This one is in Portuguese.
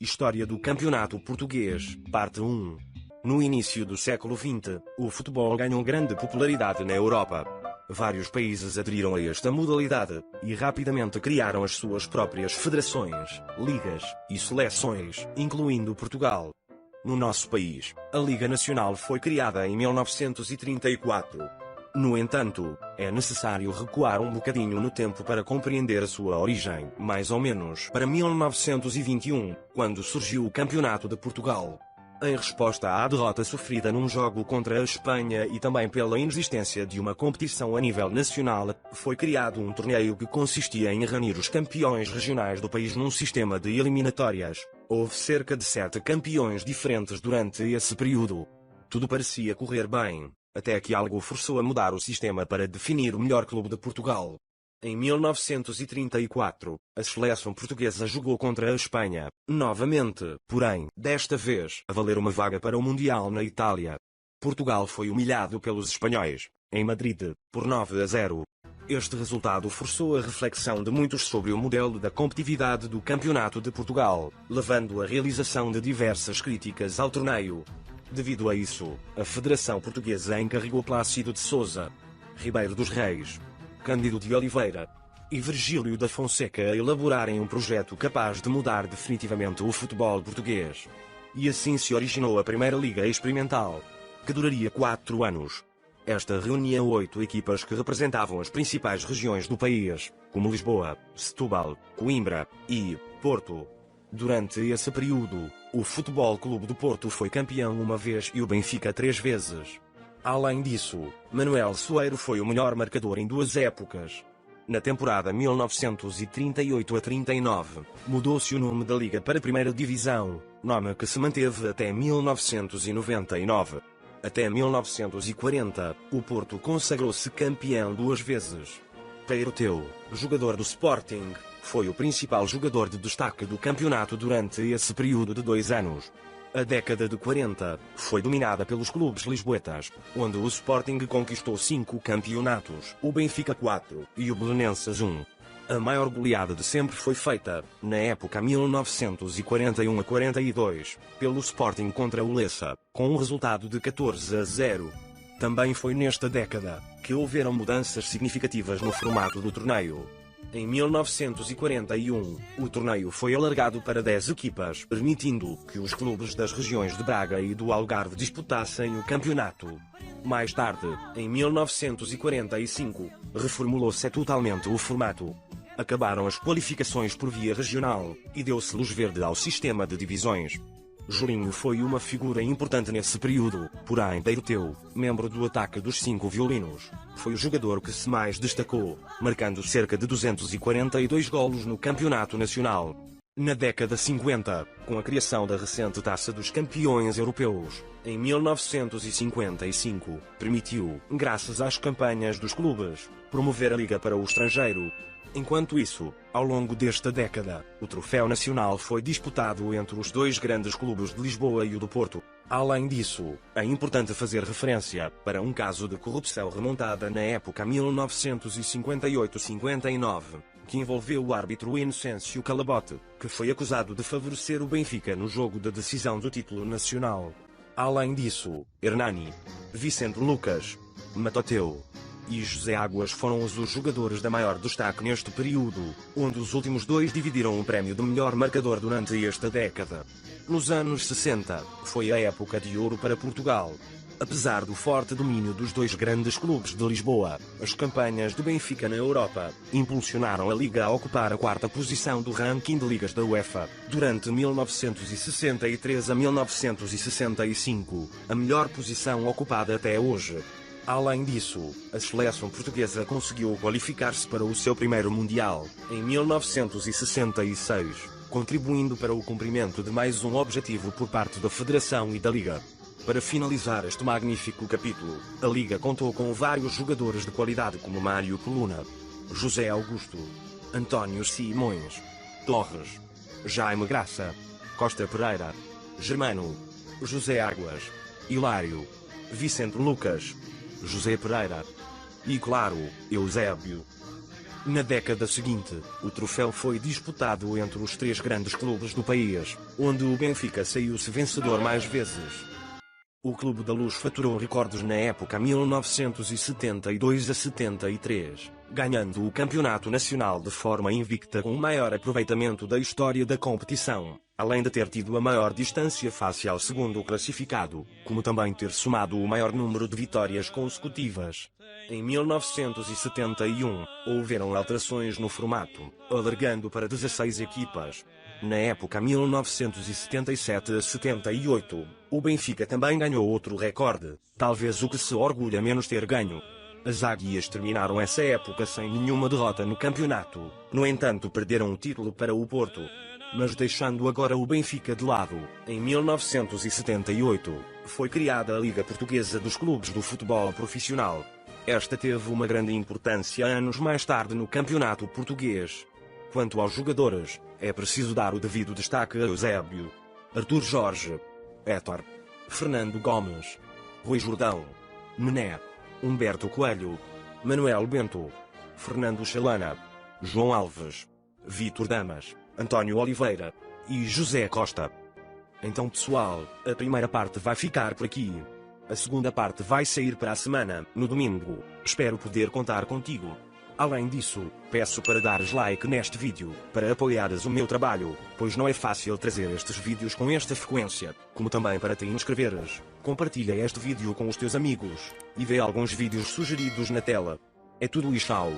História do Campeonato Português, Parte 1. No início do século XX, o futebol ganhou grande popularidade na Europa. Vários países aderiram a esta modalidade, e rapidamente criaram as suas próprias federações, ligas e seleções, incluindo Portugal. No nosso país, a Liga Nacional foi criada em 1934. No entanto, é necessário recuar um bocadinho no tempo para compreender a sua origem, mais ou menos para 1921, quando surgiu o Campeonato de Portugal. Em resposta à derrota sofrida num jogo contra a Espanha e também pela inexistência de uma competição a nível nacional, foi criado um torneio que consistia em reunir os campeões regionais do país num sistema de eliminatórias. Houve cerca de 7 campeões diferentes durante esse período. Tudo parecia correr bem, até que algo forçou a mudar o sistema para definir o melhor clube de Portugal. Em 1934, a seleção portuguesa jogou contra a Espanha, novamente, porém, desta vez, a valer uma vaga para o Mundial na Itália. Portugal foi humilhado pelos espanhóis, em Madrid, por 9-0. Este resultado forçou a reflexão de muitos sobre o modelo da competitividade do Campeonato de Portugal, levando à realização de diversas críticas ao torneio. Devido a isso, a Federação Portuguesa encarregou Plácido de Sousa, Ribeiro dos Reis, Cândido de Oliveira e Virgílio da Fonseca a elaborarem um projeto capaz de mudar definitivamente o futebol português. E assim se originou a Primeira Liga Experimental, que duraria 4 anos. Esta reunia 8 equipas que representavam as principais regiões do país, como Lisboa, Setúbal, Coimbra e Porto. Durante esse período, o Futebol Clube do Porto foi campeão uma vez e o Benfica 3 vezes. Além disso, Manuel Soeiro foi o melhor marcador em 2 épocas. Na temporada 1938-39, mudou-se o nome da Liga para Primeira Divisão, nome que se manteve até 1999. Até 1940, o Porto consagrou-se campeão 2 vezes. Peiroteu, jogador do Sporting, foi o principal jogador de destaque do campeonato durante esse período de 2 anos. A década de 40 foi dominada pelos clubes lisboetas, onde o Sporting conquistou 5 campeonatos, o Benfica 4 e o Belenenses 1. A maior goleada de sempre foi feita, na época 1941-42, pelo Sporting contra o Lessa, com um resultado de 14-0. Também foi nesta década que houveram mudanças significativas no formato do torneio. Em 1941, o torneio foi alargado para 10 equipas, permitindo que os clubes das regiões de Braga e do Algarve disputassem o campeonato. Mais tarde, em 1945, reformulou-se totalmente o formato. Acabaram as qualificações por via regional, e deu-se luz verde ao sistema de divisões. Julinho foi uma figura importante nesse período, porém Peiroteu, membro do ataque dos 5 violinos, foi o jogador que se mais destacou, marcando cerca de 242 golos no campeonato nacional. Na década 50, com a criação da recente Taça dos Campeões Europeus, em 1955, permitiu, graças às campanhas dos clubes, promover a liga para o estrangeiro. Enquanto isso, ao longo desta década, o troféu nacional foi disputado entre os 2 grandes clubes de Lisboa e o do Porto. Além disso, é importante fazer referência para um caso de corrupção remontada na época 1958-59, que envolveu o árbitro Inocêncio Calabote, que foi acusado de favorecer o Benfica no jogo de decisão do título nacional. Além disso, Hernani, Vicente Lucas, Matoteu e José Águas foram os jogadores de maior destaque neste período, onde os últimos 2 dividiram o prémio de melhor marcador durante esta década. Nos anos 60, foi a época de ouro para Portugal. Apesar do forte domínio dos 2 grandes clubes de Lisboa, as campanhas do Benfica na Europa impulsionaram a Liga a ocupar a 4ª posição do ranking de ligas da UEFA. Durante 1963 a 1965, a melhor posição ocupada até hoje. Além disso, a seleção portuguesa conseguiu qualificar-se para o seu primeiro Mundial, em 1966, contribuindo para o cumprimento de mais um objetivo por parte da Federação e da Liga. Para finalizar este magnífico capítulo, a Liga contou com vários jogadores de qualidade como Mário Coluna, José Augusto, António Simões, Torres, Jaime Graça, Costa Pereira, Germano, José Águas, Hilário, Vicente Lucas, José Pereira e, claro, Eusébio. Na década seguinte, o troféu foi disputado entre os três grandes clubes do país, onde o Benfica saiu-se vencedor mais vezes. O Clube da Luz faturou recordes na época 1972 a 73, ganhando o campeonato nacional de forma invicta com o maior aproveitamento da história da competição, além de ter tido a maior distância face ao segundo classificado, como também ter somado o maior número de vitórias consecutivas. Em 1971, houveram alterações no formato, alargando para 16 equipas. Na época 1977 a 78, o Benfica também ganhou outro recorde, talvez o que se orgulha menos ter ganho. As Águias terminaram essa época sem nenhuma derrota no campeonato, no entanto perderam o título para o Porto. Mas deixando agora o Benfica de lado, em 1978, foi criada a Liga Portuguesa dos Clubes do Futebol Profissional. Esta teve uma grande importância anos mais tarde no campeonato português. Quanto aos jogadores, é preciso dar o devido destaque a Eusébio, Arthur Jorge, Héctor, Fernando Gomes, Rui Jordão, Mené, Humberto Coelho, Manuel Bento, Fernando Chalana, João Alves, Vítor Damas, António Oliveira e José Costa. Então pessoal, a primeira parte vai ficar por aqui. A segunda parte vai sair para a semana, no domingo. Espero poder contar contigo. Além disso, peço para dares like neste vídeo, para apoiares o meu trabalho, pois não é fácil trazer estes vídeos com esta frequência, como também para te inscreveres. Compartilha este vídeo com os teus amigos, e vê alguns vídeos sugeridos na tela. É tudo e tchau.